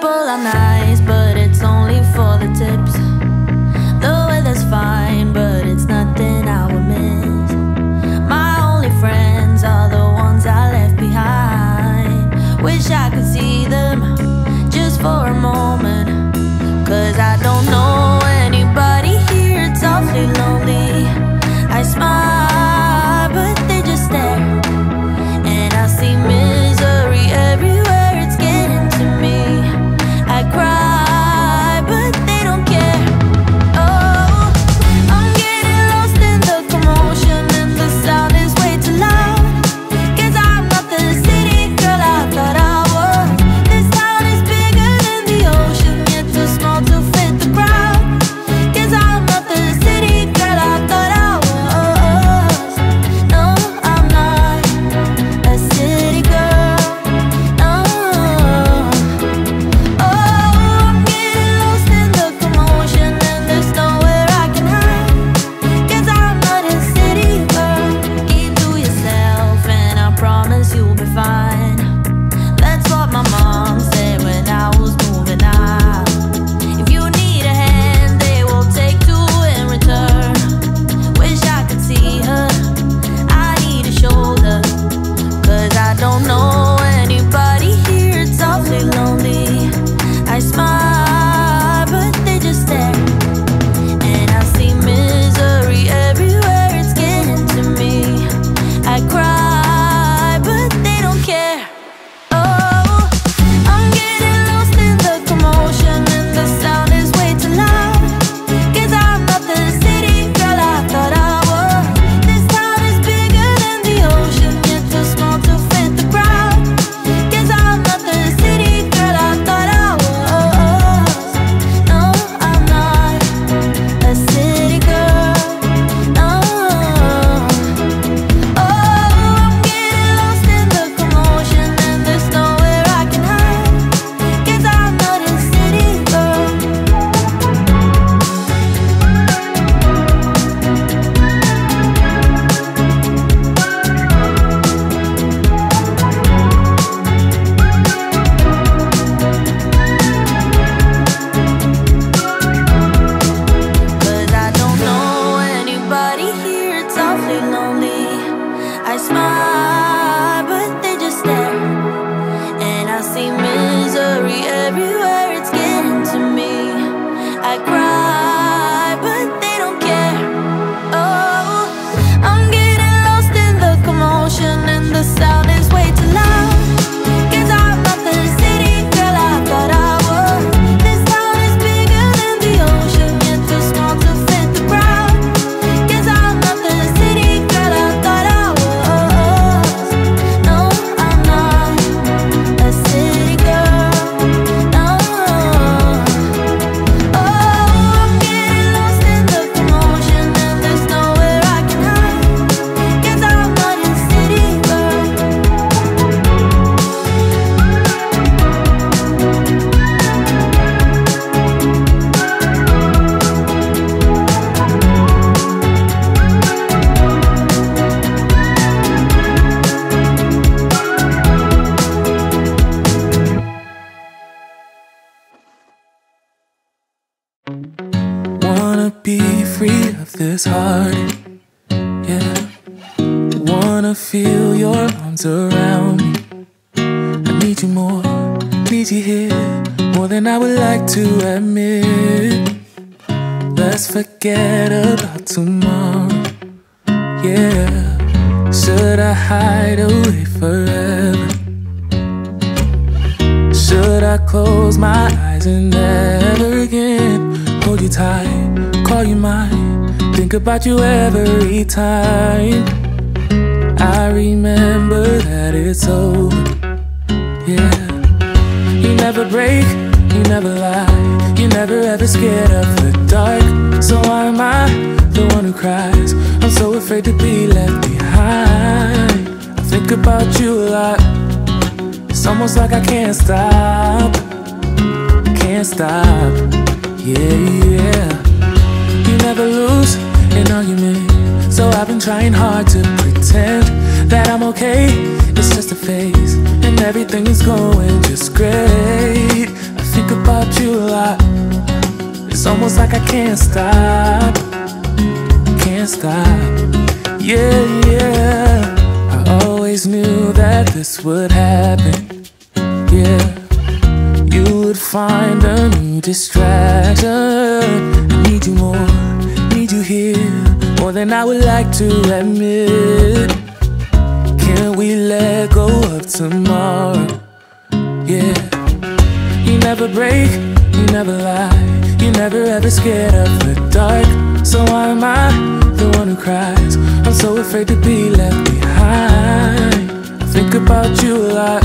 people are nice, but it's only for the tips. The weather's fine, but it's nothing I would miss. My only friends are the ones I left behind. Wish I could see them just for a moment, 'cause I don't know anybody here. It's awfully lonely. I smile, but they just stare, and I see misery everywhere. It's getting to me. I cry, but they don't care. Oh, I'm getting lost in the commotion, and the sound is way too loud. 'Cause I'm not the city girl I thought I was. This town is bigger than the ocean, yet too small to fit the crowd. 'Cause I'm not the city girl I thought I was. No, I'm not a city girl. No. Oh, I'm getting lost in the commotion, and there's nowhere I can hide. 'Cause I'm not a city girl. Keep to yourself, and I promise you'll be fine. That's what my mom said when I was moving out. If you need a hand, they will take two in return. Wish I could see her. I need a shoulder, 'cause I don't know anybody here. It's awfully lonely. I smile, but they just stare, and I see misery everywhere. It's getting to me. I cry, but they don't care. Oh, I'm getting lost in the commotion, and the sound is way too loud. 'Cause I'm not the city girl I thought I was. This town is bigger than the ocean, yet too small to fit the crowd. 'Cause I'm not the city girl I thought I was. No, I'm not a city girl. No. Oh, I'm getting lost in the commotion, and there's nowhere I can hide. 'Cause I'm not a city girl. Cause I don't know anybody here. It's awfully lonely. I smile, but they just stare, and I see misery everywhere. It's getting to me. I cry, but they don't care. Oh, I'm getting lost in the commotion, and the sound is way too loud. 'Cause I'm not the city girl I thought I was. This town is bigger than the ocean, yet too small to fit the crowd. 'Cause I'm not the city girl I thought I was. No, I'm not a city girl. No. Oh, I'm getting lost in the commotion, and there's nowhere I can hide. 'Cause I'm not a city girl. Wanna be free of this heart, yeah. Wanna feel your arms around me. I need you more, need you here, more than I would like to admit. Let's forget about tomorrow, yeah. Should I hide away forever? Should I close my eyes and never again hold you tight, call you mine, think about you every time? I remember that it's over, yeah. You never break, you never lie, you never ever scared of the dark. So why am I the one who cries? I'm so afraid to be left behind. I think about you a lot. It's almost like I can't stop, yeah, yeah. You never lose an argument, so I've been trying hard to pretend that I'm okay. It's just a phase, and everything is going just great. I about you a lot. It's almost like I can't stop. Can't stop. Yeah, yeah. I always knew that this would happen. Yeah. You would find a new distraction. I need you more, need you here, more than I would like to admit. Can we let go of tomorrow? Yeah. You never break, you never lie, you never ever scared of the dark. So why am I the one who cries? I'm so afraid to be left behind. I think about you a lot.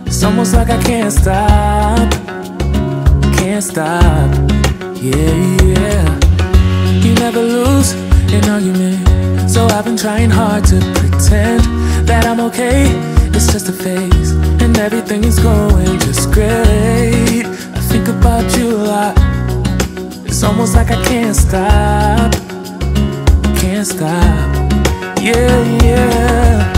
It's almost like I can't stop. Can't stop. Yeah, yeah. You never lose an argument, so I've been trying hard to pretend that I'm okay. It's just a phase, and everything is going just great. I think about you a lot. It's almost like I can't stop. Can't stop. Yeah, yeah.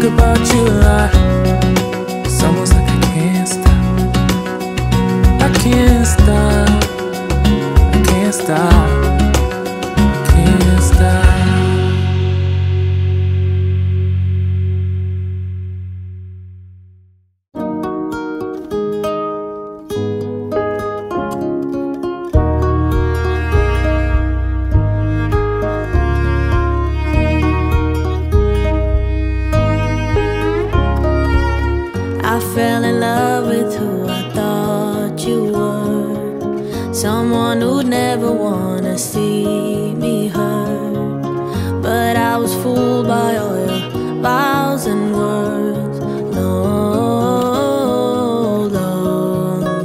About you a lot. It's almost like I can't stop. I can't stop. I can't stop. Can't stop. I fell in love with who I thought you were, someone who'd never wanna see me hurt. But I was fooled by all your vows and words. No longer.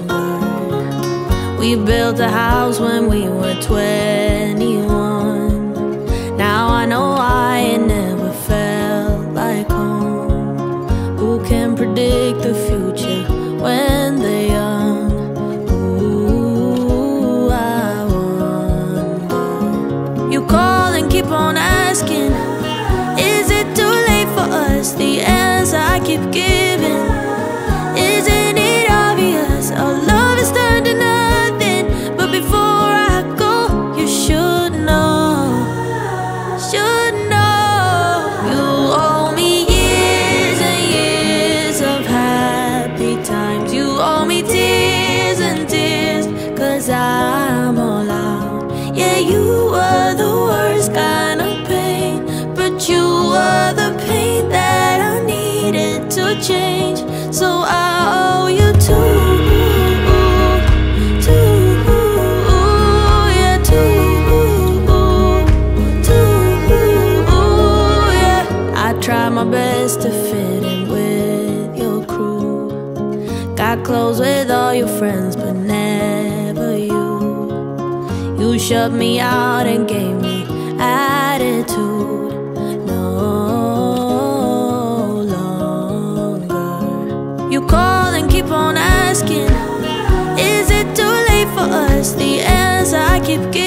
We built a house when we were 21. Now I know why it never felt like home. Who can predict the future when they're young? Ooh, I wonder. You call and keep on asking, is it too late for us? The answer I keep giving, isn't it obvious? Our love has turned to nothing. But before I go, you should know. Should know. You owe me years and years of happy times. You owe me tears and tears, 'cause I'm all out. Yeah, you were the worst kind of pain, but you were the pain that I needed to change. So I owe you two. Try my best to fit in with your crew. Got close with all your friends, but never you. You shut me out and gave me attitude. No longer. You call and keep on asking, is it too late for us? The answer I keep giving,